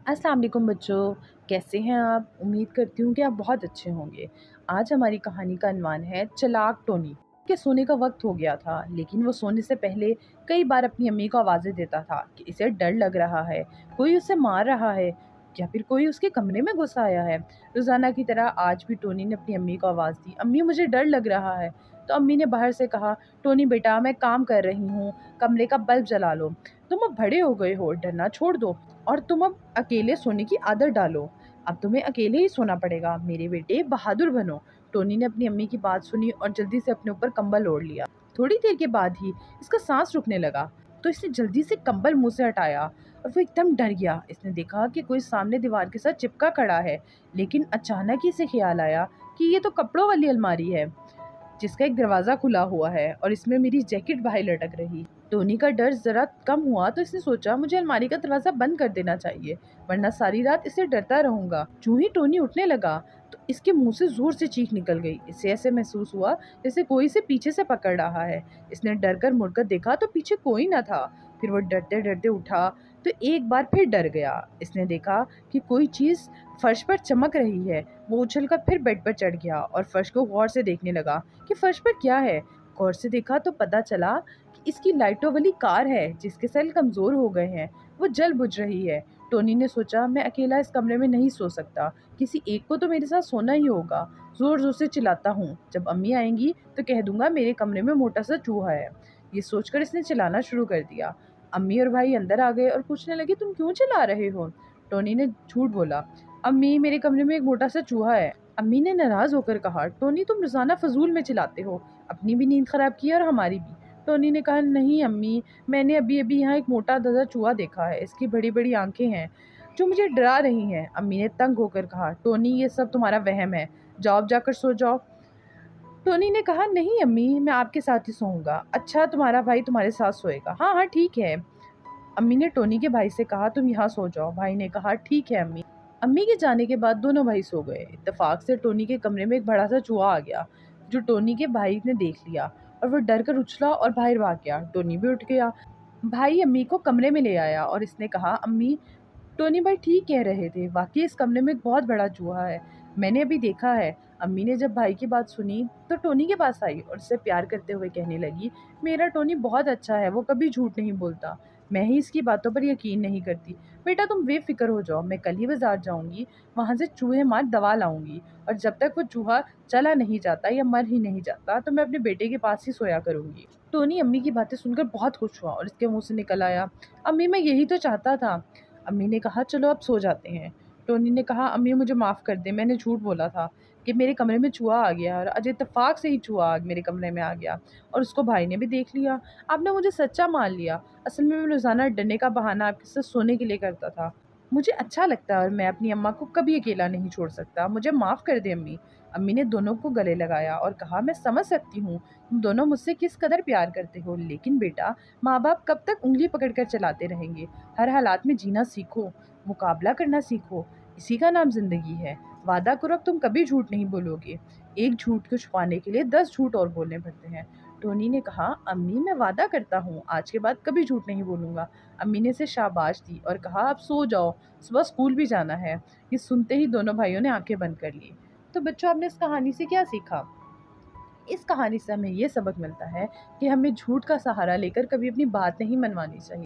अस्सलाम वालेकुम बच्चों, कैसे हैं आप? उम्मीद करती हूँ कि आप बहुत अच्छे होंगे। आज हमारी कहानी का अनवान है चालाक टोनी। के सोने का वक्त हो गया था, लेकिन वो सोने से पहले कई बार अपनी अम्मी को आवाज़ें देता था कि इसे डर लग रहा है, कोई उसे मार रहा है या फिर कोई उसके कमरे में घुस आया है। रोज़ाना की तरह आज भी टोनी ने अपनी अम्मी को आवाज़ दी, अम्मी मुझे डर लग रहा है। तो अम्मी ने बाहर से कहा, टोनी बेटा मैं काम कर रही हूँ, कमरे का बल्ब जला लो। तुम अब बड़े हो गए हो, डरना छोड़ दो और तुम अब अकेले सोने की आदत डालो। अब तुम्हें अकेले ही सोना पड़ेगा, मेरे बेटे बहादुर बनो। टोनी ने अपनी अम्मी की बात सुनी और जल्दी से अपने ऊपर कंबल ओढ़ लिया। थोड़ी देर के बाद ही इसका सांस रुकने लगा, तो इसने जल्दी से कंबल मुंह से हटाया और वो एकदम डर गया। इसने देखा कि कोई सामने दीवार के साथ चिपका खड़ा है, लेकिन अचानक ही इसे ख्याल आया कि ये तो कपड़ों वाली अलमारी है जिसका एक दरवाज़ा खुला हुआ है और इसमें मेरी जैकेट बाहर लटक रही। टोनी का डर ज़रा कम हुआ तो इसने सोचा मुझे अलमारी का दरवाज़ा बंद कर देना चाहिए, वरना सारी रात इसे डरता रहूंगा। जो ही टोनी उठने लगा तो इसके मुंह से ज़ोर से चीख निकल गई। इसे ऐसे महसूस हुआ जैसे कोई इसे पीछे से पकड़ रहा है। इसने डर कर मुड़कर देखा तो पीछे कोई न था। फिर वो डरते डरते उठा तो एक बार फिर डर गया। इसने देखा कि कोई चीज़ फर्श पर चमक रही है। वो उछलकर फिर बेड पर चढ़ गया और फर्श को गौर से देखने लगा कि फर्श पर क्या है। गौर से देखा तो पता चला कि इसकी लाइटों वाली कार है जिसके सेल कमज़ोर हो गए हैं, वो जल बुझ रही है। टोनी ने सोचा मैं अकेला इस कमरे में नहीं सो सकता, किसी एक को तो मेरे साथ सोना ही होगा। ज़ोर ज़ोर से चिल्लाता हूँ, जब अम्मी आएंगी तो कह दूंगा मेरे कमरे में मोटा सा चूहा है। ये सोचकर इसने चिल्लाना शुरू कर दिया। अम्मी और भाई अंदर आ गए और पूछने लगे तुम क्यों चिल्ला रहे हो? टोनी ने झूठ बोला, अम्मी मेरे कमरे में एक मोटा सा चूहा है। अम्मी ने नाराज होकर कहा, टोनी तुम रोजाना फजूल में चिल्लाते हो, अपनी भी नींद खराब की और हमारी भी। टोनी ने कहा, नहीं अम्मी, मैंने अभी अभी यहाँ एक मोटा ताज़ा चूहा देखा है, इसकी बड़ी बड़ी आंखें हैं जो मुझे डरा रही हैं। अम्मी ने तंग होकर कहा, टोनी ये सब तुम्हारा वहम है, जाओ अब जाकर सो जाओ। टोनी ने कहा, नहीं अम्मी मैं आपके साथ ही सोऊंगा। अच्छा तुम्हारा भाई तुम्हारे साथ सोएगा? हाँ हाँ ठीक है। अम्मी ने टोनी के भाई से कहा, तुम यहाँ सो जाओ। भाई ने कहा, ठीक है अम्मी। अम्मी के जाने के बाद दोनों भाई सो गए। इत्तेफाक से टोनी के कमरे में एक बड़ा सा चूहा आ गया, जो टोनी के भाई ने देख लिया और वो डर कर उछला और बाहर भाग गया। टोनी भी उठ गया। भाई अम्मी को कमरे में ले आया और इसने कहा, अम्मी टोनी भाई ठीक कह रहे थे, वाकई इस कमरे में एक बहुत बड़ा चूहा है, मैंने अभी देखा है। अम्मी ने जब भाई की बात सुनी तो टोनी के पास आई और उससे प्यार करते हुए कहने लगी, मेरा टोनी बहुत अच्छा है, वो कभी झूठ नहीं बोलता, मैं ही इसकी बातों पर यकीन नहीं करती। बेटा तुम बेफिक्र हो जाओ, मैं कल ही बाजार जाऊंगी, वहाँ से चूहे मार दवा लाऊंगी और जब तक वो चूहा चला नहीं जाता या मर ही नहीं जाता तो मैं अपने बेटे के पास ही सोया करूंगी। टोनी अम्मी की बातें सुनकर बहुत खुश हुआ और इसके मुंह से निकल आया, अम्मी मैं यही तो चाहता था। अम्मी ने कहा, चलो अब सो जाते हैं। टोनी ने कहा, अम्मी मुझे माफ़ कर दे, मैंने झूठ बोला था कि मेरे कमरे में चूहा आ गया और आज इत्तेफाक से ही चूहा मेरे कमरे में आ गया और उसको भाई ने भी देख लिया। आपने मुझे सच्चा मान लिया, असल में मैं रोज़ाना डरने का बहाना आपके साथ सोने के लिए करता था। मुझे अच्छा लगता है और मैं अपनी अम्मा को कभी अकेला नहीं छोड़ सकता, मुझे माफ़ कर दे अम्मी। अम्मी ने दोनों को गले लगाया और कहा, मैं समझ सकती हूँ तुम दोनों मुझसे किस कदर प्यार करते हो, लेकिन बेटा माँ बाप कब तक उंगली पकड़कर चलाते रहेंगे? हर हालात में जीना सीखो, मुकाबला करना सीखो, इसी का नाम ज़िंदगी है। वादा करो अब तुम कभी झूठ नहीं बोलोगे। एक झूठ को छुपाने के लिए 10 झूठ और बोलने पड़ते हैं। टोनी ने कहा, अम्मी मैं वादा करता हूँ आज के बाद कभी झूठ नहीं बोलूँगा। अम्मी ने इसे शाबाश दी और कहा, अब सो जाओ, सुबह स्कूल भी जाना है। ये सुनते ही दोनों भाइयों ने आंखें बंद कर ली। तो बच्चों आपने इस कहानी से क्या सीखा? इस कहानी से हमें ये सबक मिलता है कि हमें झूठ का सहारा लेकर कभी अपनी बात नहीं मनवानी चाहिए।